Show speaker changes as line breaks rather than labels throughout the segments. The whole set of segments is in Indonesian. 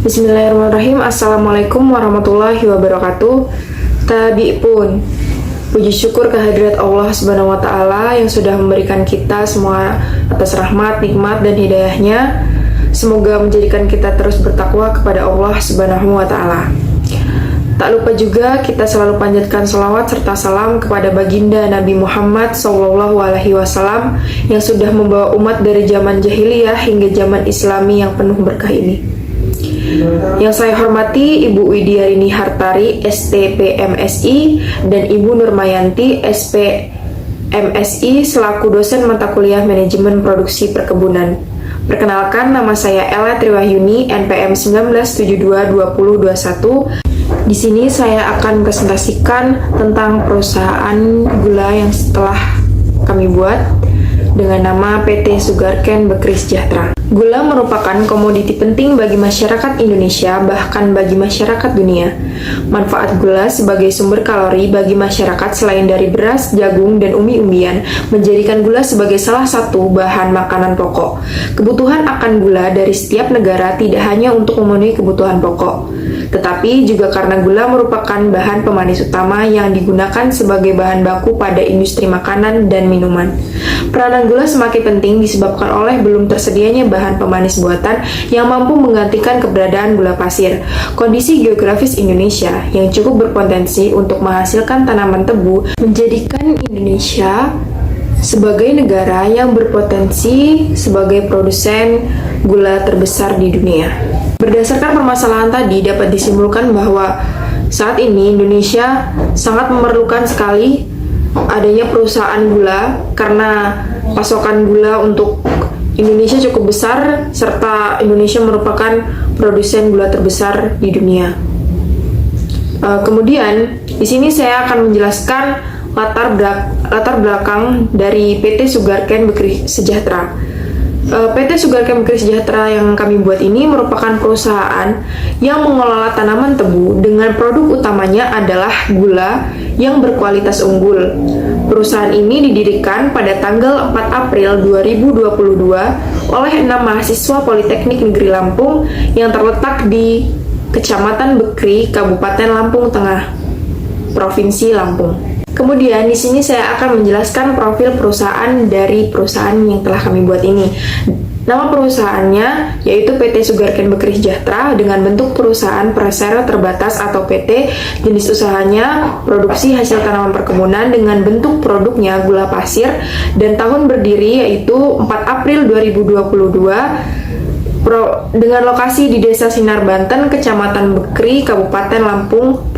Bismillahirrahmanirrahim. Assalamualaikum warahmatullahi wabarakatuh. Tabi pun puji syukur kehadirat Allah Subhanahu wa Ta'ala yang sudah memberikan kita semua atas rahmat, nikmat, dan hidayahnya. Semoga menjadikan kita terus bertakwa kepada Allah Subhanahu wa Ta'ala. Tak lupa juga kita selalu panjatkan salawat serta salam kepada baginda Nabi Muhammad SAW yang sudah membawa umat dari zaman jahiliyah hingga zaman Islami yang penuh berkah ini. Yang saya hormati Ibu Widiarini Hartari, STPMSI, dan Ibu Nurmayanti, SPMSI, selaku dosen mata kuliah Manajemen Produksi Perkebunan. Perkenalkan, nama saya Ella Triwahyuni, NPM 19722021. Di sini saya akan presentasikan tentang perusahaan gula yang setelah kami buat dengan nama PT Sugarcane Bekri Sejahtera. Gula merupakan komoditi penting bagi masyarakat Indonesia, bahkan bagi masyarakat dunia. Manfaat gula sebagai sumber kalori bagi masyarakat selain dari beras, jagung, dan umbi-umbian, menjadikan gula sebagai salah satu bahan makanan pokok. Kebutuhan akan gula dari setiap negara tidak hanya untuk memenuhi kebutuhan pokok, tetapi juga karena gula merupakan bahan pemanis utama yang digunakan sebagai bahan baku pada industri makanan dan minuman. Peranan gula semakin penting disebabkan oleh belum tersedianya bahan pemanis buatan yang mampu menggantikan keberadaan gula pasir. Kondisi geografis Indonesia yang cukup berpotensi untuk menghasilkan tanaman tebu menjadikan Indonesia sebagai negara yang berpotensi sebagai produsen gula terbesar di dunia. Berdasarkan permasalahan tadi dapat disimpulkan bahwa saat ini Indonesia sangat memerlukan sekali adanya perusahaan gula karena pasokan gula untuk Indonesia cukup besar serta Indonesia merupakan produsen gula terbesar di dunia. Kemudian di sini saya akan menjelaskan latar belakang dari PT Sugarcane Bekri Sejahtera. PT Sugarcane Bekri Sejahtera yang kami buat ini merupakan perusahaan yang mengelola tanaman tebu dengan produk utamanya adalah gula yang berkualitas unggul. Perusahaan ini didirikan pada tanggal 4 April 2022 oleh 6 mahasiswa Politeknik Negeri Lampung yang terletak di Kecamatan Bekri, Kabupaten Lampung Tengah, Provinsi Lampung. Kemudian di sini saya akan menjelaskan profil perusahaan dari perusahaan yang telah kami buat ini. Nama perusahaannya yaitu PT Sugarcane Bekri Sejahtera dengan bentuk perusahaan persero terbatas atau PT, jenis usahanya produksi hasil tanaman perkebunan dengan bentuk produknya gula pasir, dan tahun berdiri yaitu 4 April 2022 dengan lokasi di Desa Sinar Banten, Kecamatan Bekri, Kabupaten Lampung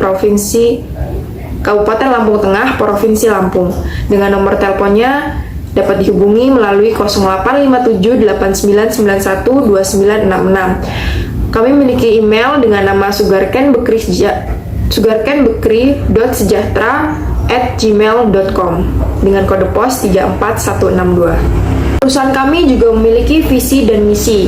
Tengah, Provinsi Lampung. Dengan nomor teleponnya dapat dihubungi melalui 085789912966. Kami memiliki email dengan nama sugarcanebekri.sejahtera@gmail.com dengan kode pos 34162. Perusahaan kami juga memiliki visi dan misi,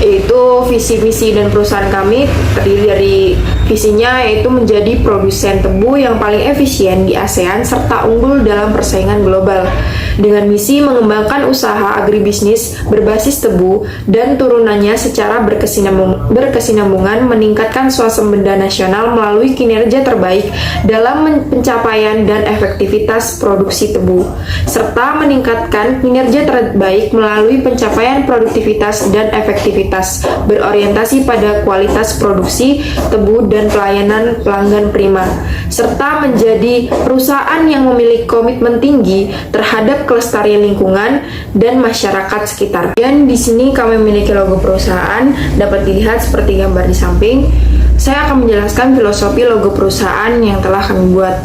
yaitu visi misi dan perusahaan kami terdiri dari visinya yaitu menjadi produsen tebu yang paling efisien di ASEAN serta unggul dalam persaingan global, dengan misi mengembangkan usaha agribisnis berbasis tebu dan turunannya secara berkesinambungan, meningkatkan swasembada nasional melalui kinerja terbaik dalam pencapaian dan efektivitas produksi tebu, serta meningkatkan kinerja terbaik melalui pencapaian produktivitas dan efektivitas berorientasi pada kualitas produksi tebu dan pelayanan pelanggan prima, serta menjadi perusahaan yang memiliki komitmen tinggi terhadap kelestarian lingkungan dan masyarakat sekitar. Dan di sini kami memiliki logo perusahaan, dapat dilihat seperti gambar di samping. Saya akan menjelaskan filosofi logo perusahaan yang telah kami buat.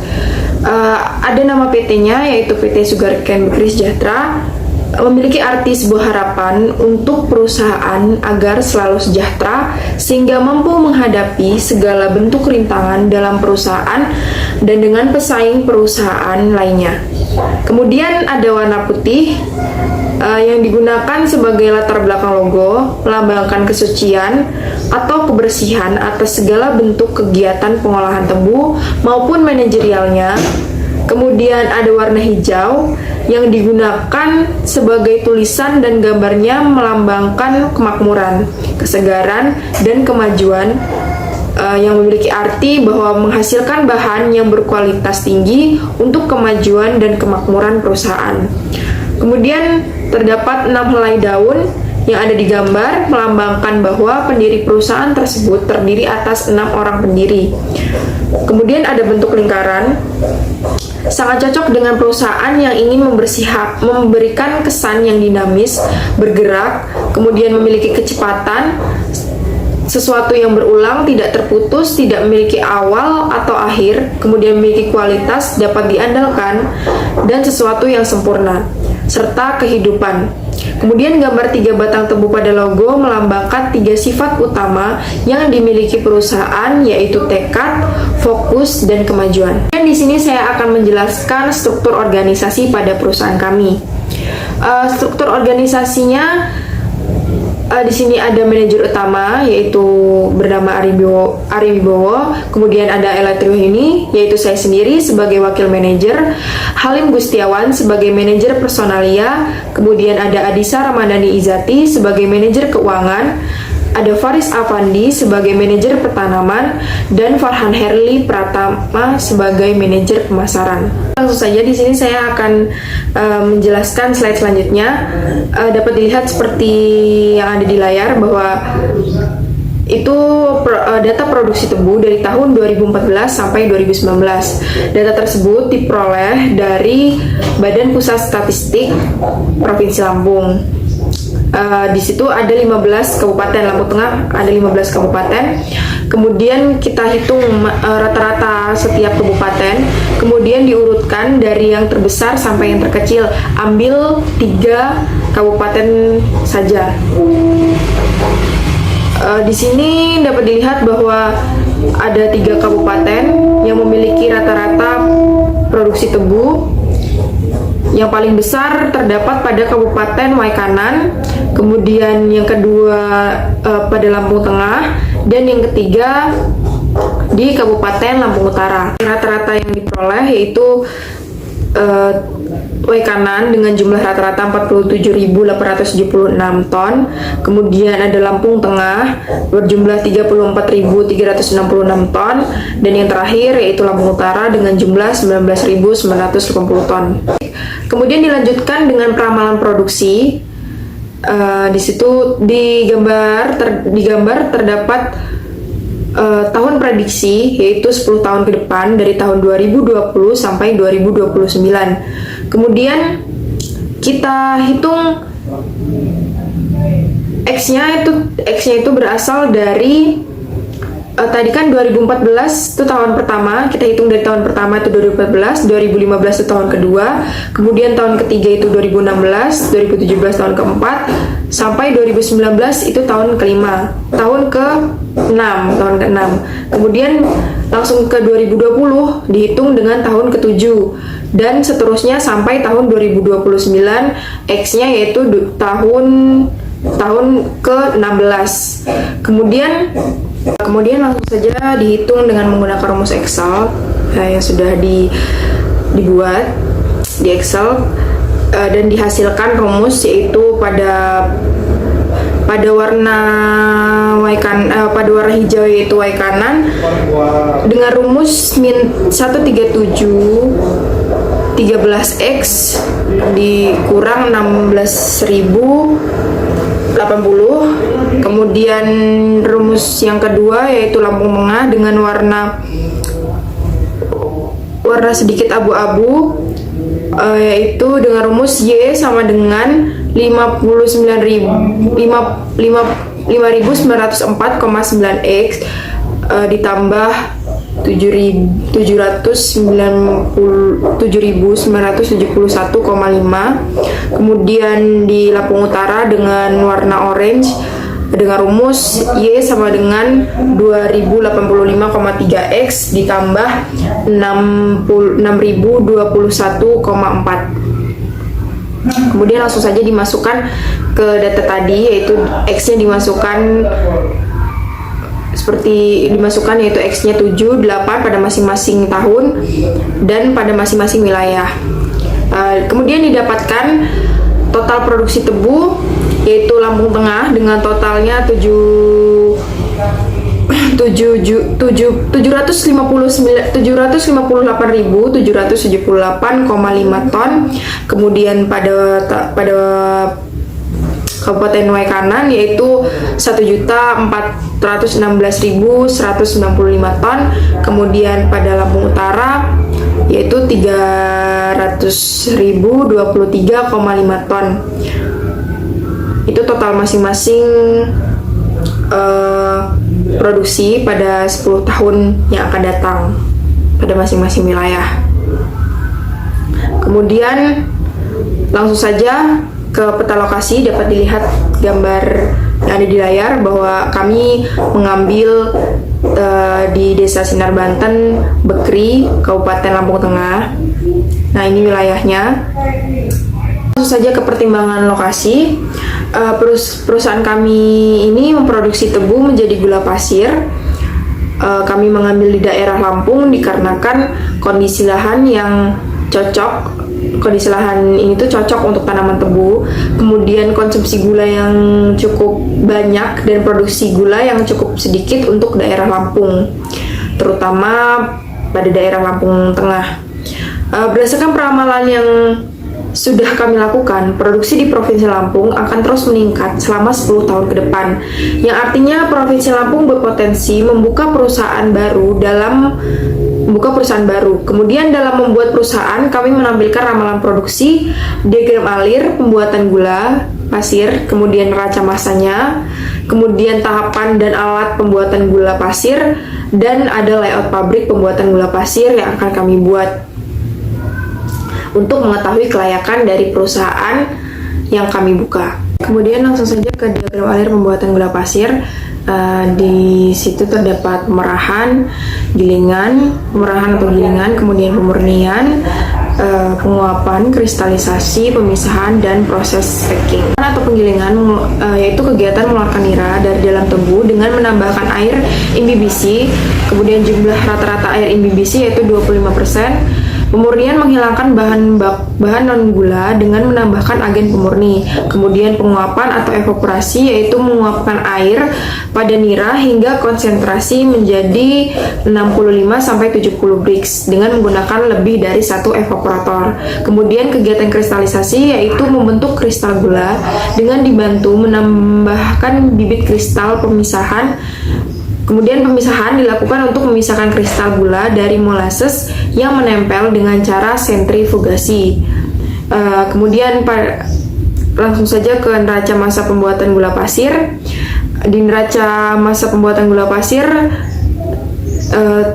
Ada nama PT-nya yaitu PT Sugarcane Bekri Sejahtera, memiliki arti sebuah harapan untuk perusahaan agar selalu sejahtera sehingga mampu menghadapi segala bentuk rintangan dalam perusahaan dan dengan pesaing perusahaan lainnya. Kemudian ada warna putih yang digunakan sebagai latar belakang logo, melambangkan kesucian atau kebersihan atas segala bentuk kegiatan pengolahan tebu maupun manajerialnya. Kemudian ada warna hijau yang digunakan sebagai tulisan dan gambarnya melambangkan kemakmuran, kesegaran, dan kemajuan, yang memiliki arti bahwa menghasilkan bahan yang berkualitas tinggi untuk kemajuan dan kemakmuran perusahaan. Kemudian terdapat 6 helai daun yang ada di gambar melambangkan bahwa pendiri perusahaan tersebut terdiri atas 6 orang pendiri. Kemudian ada bentuk lingkaran, sangat cocok dengan perusahaan yang ingin memberikan kesan yang dinamis, bergerak, kemudian memiliki kecepatan, sesuatu yang berulang, tidak terputus, tidak memiliki awal atau akhir, kemudian memiliki kualitas, dapat diandalkan, dan sesuatu yang sempurna, serta kehidupan. Kemudian gambar 3 batang tebu pada logo melambangkan 3 sifat utama yang dimiliki perusahaan, yaitu tekad, fokus, dan kemajuan. Dan di sini saya akan menjelaskan struktur organisasi pada perusahaan kami. Struktur organisasinya, di sini ada manajer utama yaitu bernama Ari Wibowo, kemudian ada Ella Triuhini yaitu saya sendiri sebagai wakil manajer, Halim Gustiawan sebagai manajer personalia, kemudian ada Adisa Ramadhani Izati sebagai manajer keuangan, ada Faris Afandi sebagai manajer pertanaman, dan Farhan Herli Pratama sebagai manajer pemasaran. Langsung saja di sini saya akan menjelaskan slide selanjutnya. Dapat dilihat seperti yang ada di layar bahwa itu data produksi tebu dari tahun 2014 sampai 2019. Data tersebut diperoleh dari Badan Pusat Statistik Provinsi Lampung. Di situ ada 15 kabupaten, Lampung Tengah ada 15 kabupaten. Kemudian kita hitung rata-rata setiap kabupaten, kemudian diurutkan dari yang terbesar sampai yang terkecil. Ambil 3 kabupaten saja. Di sini dapat dilihat bahwa ada 3 kabupaten yang memiliki rata-rata produksi tebu. Yang paling besar terdapat pada Kabupaten Waikanan, kemudian yang kedua pada Lampung Tengah, dan yang ketiga di Kabupaten Lampung Utara. Rata-rata yang diperoleh yaitu Waikanan dengan jumlah rata-rata 47.876 ton, kemudian ada Lampung Tengah berjumlah 34.366 ton, dan yang terakhir yaitu Lampung Utara dengan jumlah 19.980 ton. Kemudian dilanjutkan dengan peramalan produksi. Di situ di gambar terdapat tahun prediksi, yaitu 10 tahun ke depan dari tahun 2020 sampai 2029. Kemudian kita hitung X-nya itu berasal dari tadi kan 2014 itu tahun pertama, kita hitung dari tahun pertama itu 2014, 2015 itu tahun kedua, kemudian tahun ketiga itu 2016, 2017 tahun keempat, sampai 2019 itu tahun kelima, tahun ke-6. Kemudian langsung ke 2020 dihitung dengan tahun ke-7, dan seterusnya sampai tahun 2029, X-nya yaitu tahun ke-16. Kemudian langsung saja dihitung dengan menggunakan rumus Excel yang sudah dibuat di Excel, dan dihasilkan rumus yaitu pada warna hijau yaitu Waikanan dengan rumus min 137 13x dikurang 16.080. Kemudian rumus yang kedua yaitu Lampung Tengah dengan warna sedikit abu-abu, yaitu dengan rumus Y sama dengan 5.904,9x ditambah 7.971,5. Kemudian di Lampung Utara dengan warna orange dengan rumus Y sama dengan 2085,3x ditambah 6.021,4. Kemudian langsung saja dimasukkan ke data tadi, yaitu X nya dimasukkan 10 seperti dimasukkan, yaitu X-nya 7, 8 pada masing-masing tahun dan pada masing-masing wilayah. Kemudian didapatkan total produksi tebu, yaitu Lampung Tengah dengan totalnya 758.778,5 ton. Kemudian pada Kabupaten Waikanan yaitu 1.416.195 ton. Kemudian pada Lampung Utara yaitu 300.023,5 ton. Itu total masing-masing produksi pada 10 tahun yang akan datang pada masing-masing wilayah. Kemudian langsung saja ke peta lokasi. Dapat dilihat gambar yang ada di layar bahwa kami mengambil di Desa Sinar Banten, Bekri, Kabupaten Lampung Tengah. Nah, ini wilayahnya. Langsung saja ke pertimbangan lokasi. Perusahaan kami ini memproduksi tebu menjadi gula pasir. Kami mengambil di daerah Lampung dikarenakan kondisi lahan yang cocok. Kondisi lahan ini tuh cocok untuk tanaman tebu. Kemudian konsumsi gula yang cukup banyak dan produksi gula yang cukup sedikit untuk daerah Lampung, terutama pada daerah Lampung Tengah. Berdasarkan peramalan yang sudah kami lakukan, produksi di Provinsi Lampung akan terus meningkat selama 10 tahun ke depan, yang artinya Provinsi Lampung berpotensi membuka perusahaan baru. Kemudian dalam membuat perusahaan, kami menampilkan ramalan produksi, diagram alir pembuatan gula pasir, kemudian neraca masanya, kemudian tahapan dan alat pembuatan gula pasir, dan ada layout pabrik pembuatan gula pasir yang akan kami buat untuk mengetahui kelayakan dari perusahaan yang kami buka. Kemudian langsung saja ke diagram alir pembuatan gula pasir. Di situ terdapat pemerahan atau gilingan, kemudian pemurnian, penguapan, kristalisasi, pemisahan, dan proses packing. Atau penggilingan yaitu kegiatan mengeluarkan nira dari dalam tebu dengan menambahkan air imbibisi. Kemudian jumlah rata-rata air imbibisi yaitu 25%. Pemurnian menghilangkan bahan non gula dengan menambahkan agen pemurni. Kemudian penguapan atau evaporasi yaitu menguapkan air pada nira hingga konsentrasi menjadi 65-70 brix dengan menggunakan lebih dari satu evaporator. Kemudian kegiatan kristalisasi yaitu membentuk kristal gula dengan dibantu menambahkan bibit kristal pemisahan. Kemudian pemisahan dilakukan untuk memisahkan kristal gula dari molasses yang menempel dengan cara sentrifugasi. Kemudian langsung saja ke neraca massa pembuatan gula pasir. Di neraca massa pembuatan gula pasir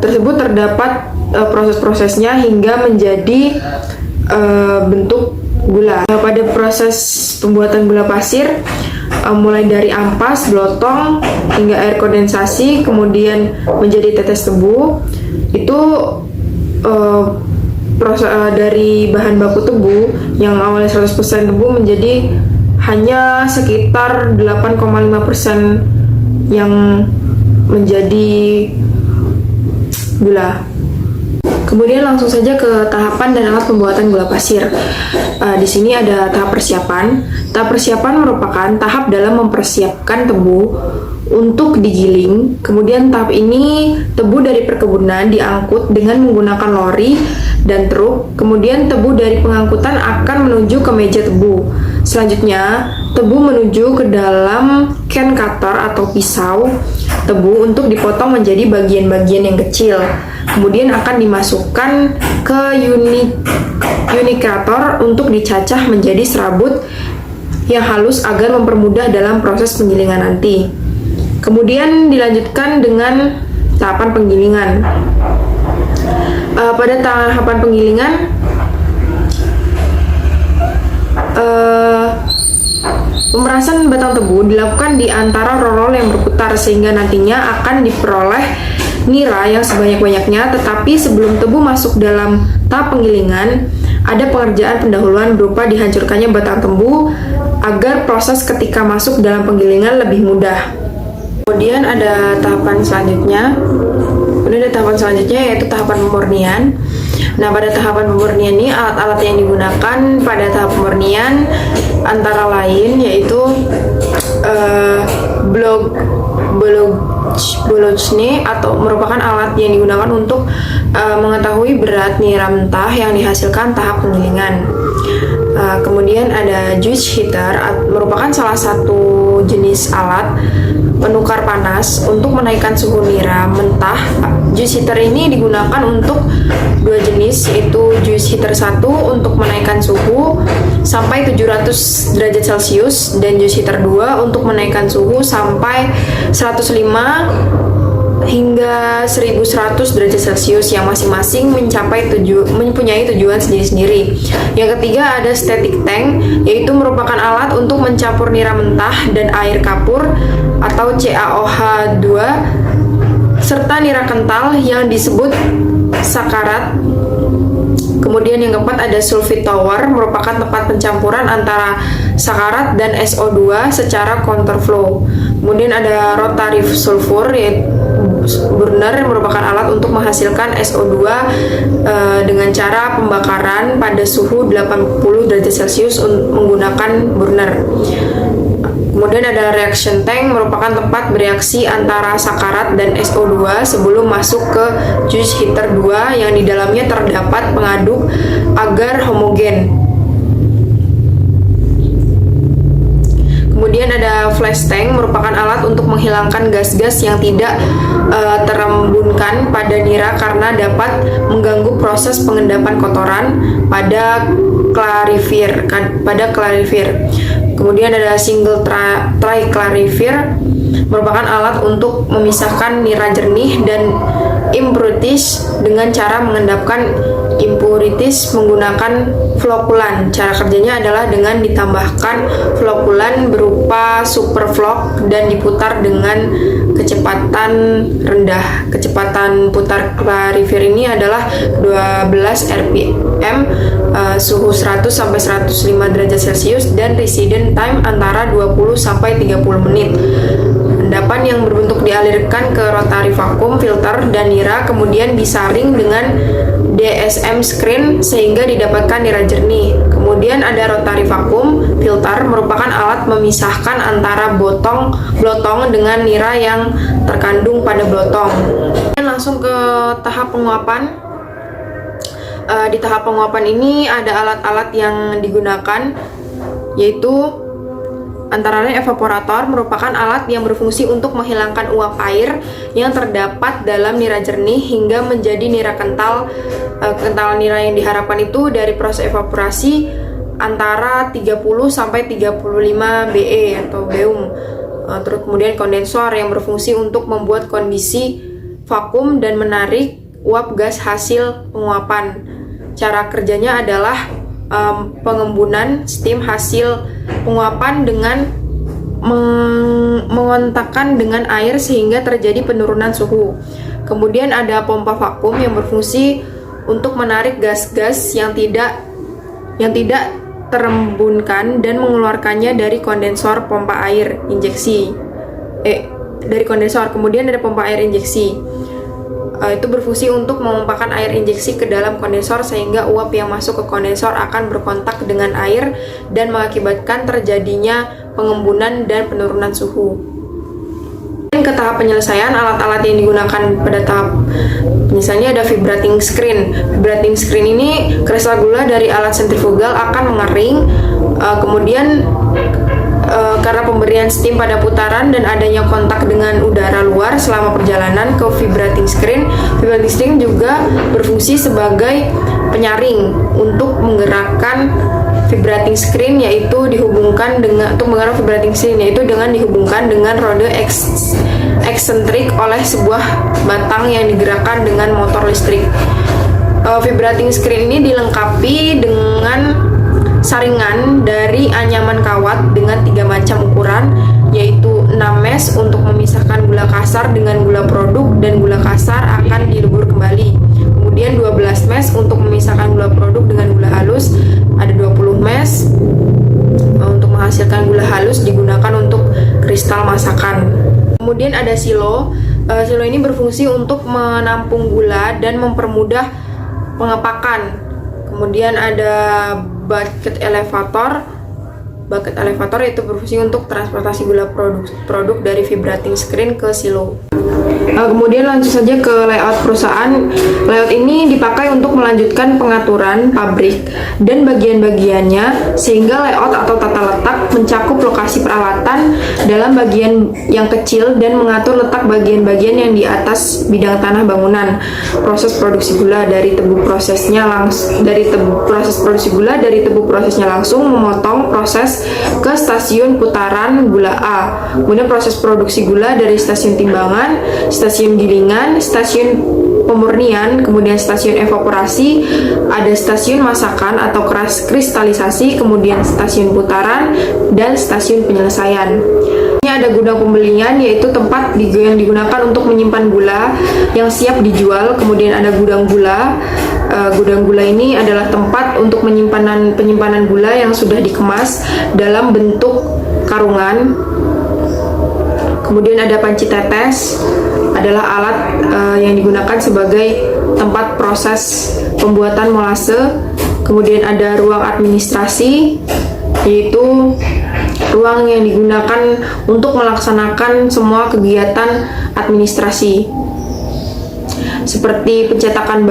tersebut terdapat proses-prosesnya hingga menjadi bentuk gula. Pada proses pembuatan gula pasir, mulai dari ampas, blotong, hingga air kondensasi, kemudian menjadi tetes tebu, itu dari bahan baku tebu yang awalnya 100% tebu menjadi hanya sekitar 8,5% yang menjadi gula. Kemudian langsung saja ke tahapan dan alat pembuatan gula pasir. Di sini ada tahap persiapan. Tahap persiapan merupakan tahap dalam mempersiapkan tebu untuk digiling. Kemudian tahap ini tebu dari perkebunan diangkut dengan menggunakan lori dan truk. Kemudian tebu dari pengangkutan akan menuju ke meja tebu. Selanjutnya, tebu menuju ke dalam can cutter atau pisau tebu untuk dipotong menjadi bagian-bagian yang kecil. Kemudian akan dimasukkan ke unikator untuk dicacah menjadi serabut yang halus agar mempermudah dalam proses penggilingan nanti. Kemudian dilanjutkan dengan tahapan penggilingan. Pada tahapan penggilingan, pemerasan batang tebu dilakukan di antara rolol yang berputar sehingga nantinya akan diperoleh nira yang sebanyak-banyaknya. Tetapi sebelum tebu masuk dalam tahap penggilingan, ada pengerjaan pendahuluan berupa dihancurkannya batang tebu agar proses ketika masuk dalam penggilingan lebih mudah. Kemudian ada tahapan selanjutnya. Yaitu tahapan pemurnian. Nah, pada tahapan pemurnian ini alat-alat yang digunakan pada tahap pemurnian antara lain yaitu Bologna atau merupakan alat yang digunakan untuk mengetahui berat nira mentah yang dihasilkan tahap penggilingan. Kemudian ada juice heater, merupakan salah satu jenis alat penukar panas untuk menaikkan suhu nira mentah. Juice heater ini digunakan untuk dua jenis, yaitu juice heater 1 untuk menaikkan suhu sampai 700 derajat Celcius dan juice heater 2 untuk menaikkan suhu sampai 105 hingga 1100 derajat Celcius yang masing-masing mempunyai tujuan sendiri-sendiri. Yang ketiga ada static tank, yaitu merupakan alat untuk mencampur nira mentah dan air kapur atau CaOH2 serta nira kental yang disebut sakarat. Kemudian yang keempat ada sulfite tower, merupakan tempat pencampuran antara sakarat dan SO2 secara counterflow. Kemudian ada rotary sulfur, yaitu burner, yang merupakan alat untuk menghasilkan SO2 dengan cara pembakaran pada suhu 80 derajat Celcius menggunakan burner. Kemudian ada reaction tank, merupakan tempat bereaksi antara sakarat dan SO2 sebelum masuk ke juice heater 2 yang di dalamnya terdapat pengaduk agar homogen. Kemudian ada flash tank, merupakan alat untuk menghilangkan gas-gas yang tidak terembunkan pada nira karena dapat mengganggu proses pengendapan kotoran pada clarifier. Kemudian ada single triclarifier, merupakan alat untuk memisahkan nira jernih dan impurities dengan cara mengendapkan impurities menggunakan flokulan. Cara kerjanya adalah dengan ditambahkan flokulan berupa superflock dan diputar dengan kecepatan rendah. Kecepatan putar clarifier ini adalah 12 rpm, suhu 100 sampai 105 derajat Celcius dan resident time antara 20 sampai 30 menit. Endapan yang berbentuk dialirkan ke rotary vacuum filter dan nira kemudian disaring dengan DSM screen sehingga didapatkan nira jernih. Kemudian ada rotary vacuum filter, merupakan alat memisahkan antara blotong dengan nira yang terkandung pada blotong. Langsung ke tahap penguapan. Di tahap penguapan ini ada alat-alat yang digunakan, yaitu antara lain evaporator, merupakan alat yang berfungsi untuk menghilangkan uap air yang terdapat dalam nira jernih hingga menjadi nira kental. Kental nira yang diharapkan itu dari proses evaporasi antara 30 sampai 35 BE atau beum. Terus kemudian kondensor yang berfungsi untuk membuat kondisi vakum dan menarik uap gas hasil penguapan. Cara kerjanya adalah pengembunan steam hasil penguapan dengan mengontakkan dengan air sehingga terjadi penurunan suhu. Kemudian ada pompa vakum yang berfungsi untuk menarik gas-gas yang tidak terembunkan dan mengeluarkannya dari kondensor pompa air injeksi. Dari kondensor. Kemudian ada pompa air injeksi. Itu berfungsi untuk memompakan air injeksi ke dalam kondensor sehingga uap yang masuk ke kondensor akan berkontak dengan air dan mengakibatkan terjadinya pengembunan dan penurunan suhu. Ke tahap penyelesaian, alat-alat yang digunakan pada tahap misalnya ada vibrating screen. Vibrating screen ini kristal gula dari alat sentrifugal akan mengering, kemudian karena pemberian steam pada putaran dan adanya kontak dengan udara luar selama perjalanan ke vibrating screen. Vibrating screen juga berfungsi sebagai penyaring untuk menggerakkan vibrating screen, yaitu dihubungkan dengan dihubungkan dengan rode eksentrik oleh sebuah batang yang digerakkan dengan motor listrik. Vibrating screen ini dilengkapi dengan saringan dari anyaman kawat dengan 3 macam ukuran, yaitu 6 mesh untuk memisahkan gula kasar dengan gula produk dan gula kasar akan dilebur kembali. Kemudian 12 mesh untuk memisahkan gula produk dengan gula halus, ada 20 mesh untuk menghasilkan gula halus digunakan untuk kristal masakan. Kemudian ada silo. Silo ini berfungsi untuk menampung gula dan mempermudah pengepakan. Kemudian ada bucket elevator. Bucket elevator itu berfungsi untuk transportasi gula produk dari vibrating screen ke silo. Kemudian langsung saja ke layout perusahaan. Layout ini dipakai untuk melanjutkan pengaturan pabrik dan bagian-bagiannya, sehingga layout atau tata letak mencakup lokasi peralatan dalam bagian yang kecil dan mengatur letak bagian-bagian yang di atas bidang tanah bangunan. Proses produksi gula dari tebu prosesnya langsung memotong proses ke stasiun putaran gula A. Kemudian proses produksi gula dari stasiun timbangan, stasiun gilingan, stasiun pemurnian, kemudian stasiun evaporasi, ada stasiun masakan atau kristalisasi, kemudian stasiun putaran, dan stasiun penyelesaian. Ini ada gudang pembelian, yaitu tempat yang digunakan untuk menyimpan gula yang siap dijual. Kemudian ada gudang gula. Gudang gula ini adalah tempat untuk penyimpanan gula yang sudah dikemas dalam bentuk karungan. Kemudian ada panci tetes, adalah alat yang digunakan sebagai tempat proses pembuatan molase. Kemudian ada ruang administrasi, yaitu ruang yang digunakan untuk melaksanakan semua kegiatan administrasi, seperti pencatatan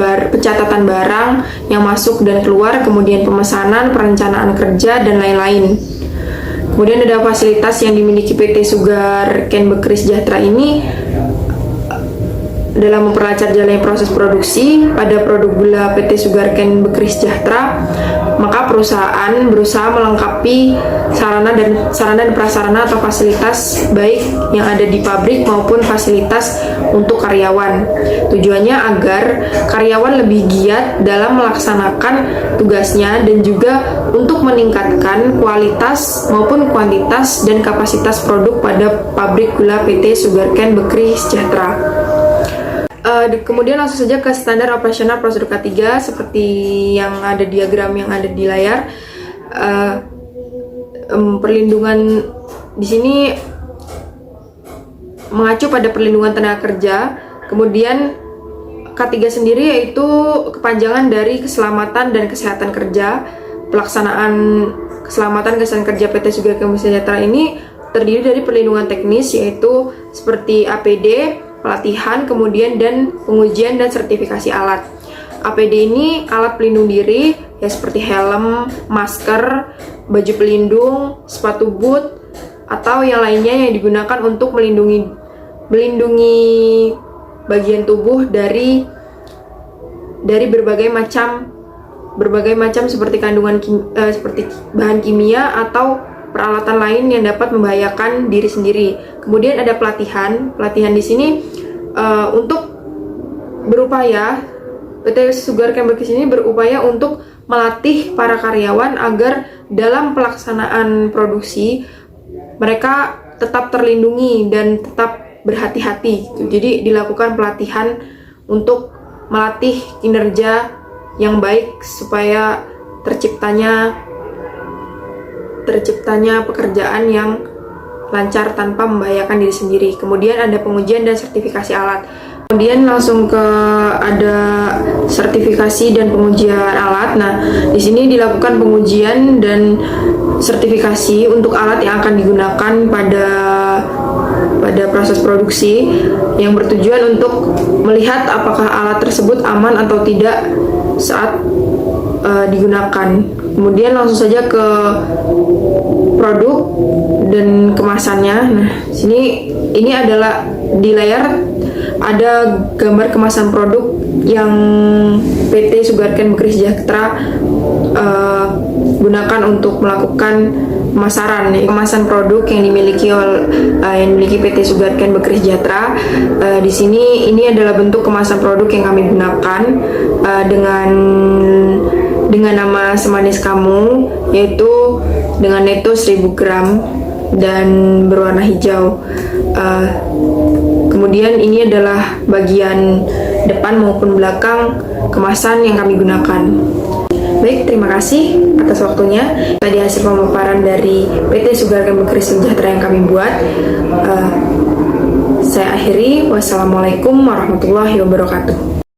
barang yang masuk dan keluar, kemudian pemesanan, perencanaan kerja, dan lain-lain. Kemudian ada fasilitas yang dimiliki PT Sugarcane Bekri Sejahtera ini dalam memperlancar jalannya proses produksi pada produk gula PT Sugarcane Bekri Sejahtera. Maka perusahaan berusaha melengkapi sarana dan prasarana atau fasilitas baik yang ada di pabrik maupun fasilitas untuk karyawan. Tujuannya agar karyawan lebih giat dalam melaksanakan tugasnya dan juga untuk meningkatkan kualitas maupun kuantitas dan kapasitas produk pada pabrik gula PT Sugarcane Bekri Sejahtera. Kemudian langsung saja ke standar operasional prosedur K3 seperti yang ada diagram yang ada di layar. Perlindungan di sini mengacu pada perlindungan tenaga kerja. Kemudian K3 sendiri yaitu kepanjangan dari keselamatan dan kesehatan kerja. Pelaksanaan keselamatan kesehatan kerja PT Sugarcane Bekri Sejahtera ini terdiri dari perlindungan teknis, yaitu seperti APD, pelatihan, kemudian dan pengujian dan sertifikasi alat. APD ini alat pelindung diri ya seperti helm, masker, baju pelindung, sepatu boot, atau yang lainnya yang digunakan untuk melindungi bagian tubuh dari berbagai macam seperti seperti bahan kimia atau peralatan lain yang dapat membahayakan diri sendiri. Kemudian ada pelatihan di sini untuk berupaya, PT Sugarcane Bekri ini berupaya untuk melatih para karyawan agar dalam pelaksanaan produksi mereka tetap terlindungi dan tetap berhati-hati. Jadi dilakukan pelatihan untuk melatih kinerja yang baik supaya terciptanya pekerjaan yang lancar tanpa membahayakan diri sendiri. Kemudian ada pengujian dan sertifikasi alat. Kemudian langsung ke ada sertifikasi dan pengujian alat. Nah, di sini dilakukan pengujian dan sertifikasi untuk alat yang akan digunakan pada proses produksi yang bertujuan untuk melihat apakah alat tersebut aman atau tidak saat digunakan. Kemudian langsung saja ke produk dan kemasannya. Nah, ini adalah di layar ada gambar kemasan produk yang PT Sugarcane Bekri Sejahtera gunakan untuk melakukan pemasaran. Kemasan produk yang dimiliki PT Sugarcane Bekri Sejahtera. Di sini ini adalah bentuk kemasan produk yang kami gunakan dengan nama Semanis Kamu, yaitu dengan neto 1000 gram dan berwarna hijau. Kemudian ini adalah bagian depan maupun belakang kemasan yang kami gunakan. Baik, terima kasih atas waktunya. Tadi hasil pemaparan dari PT Sugar Chemical Sejahtera yang kami buat. Saya akhiri. Wassalamualaikum warahmatullahi wabarakatuh.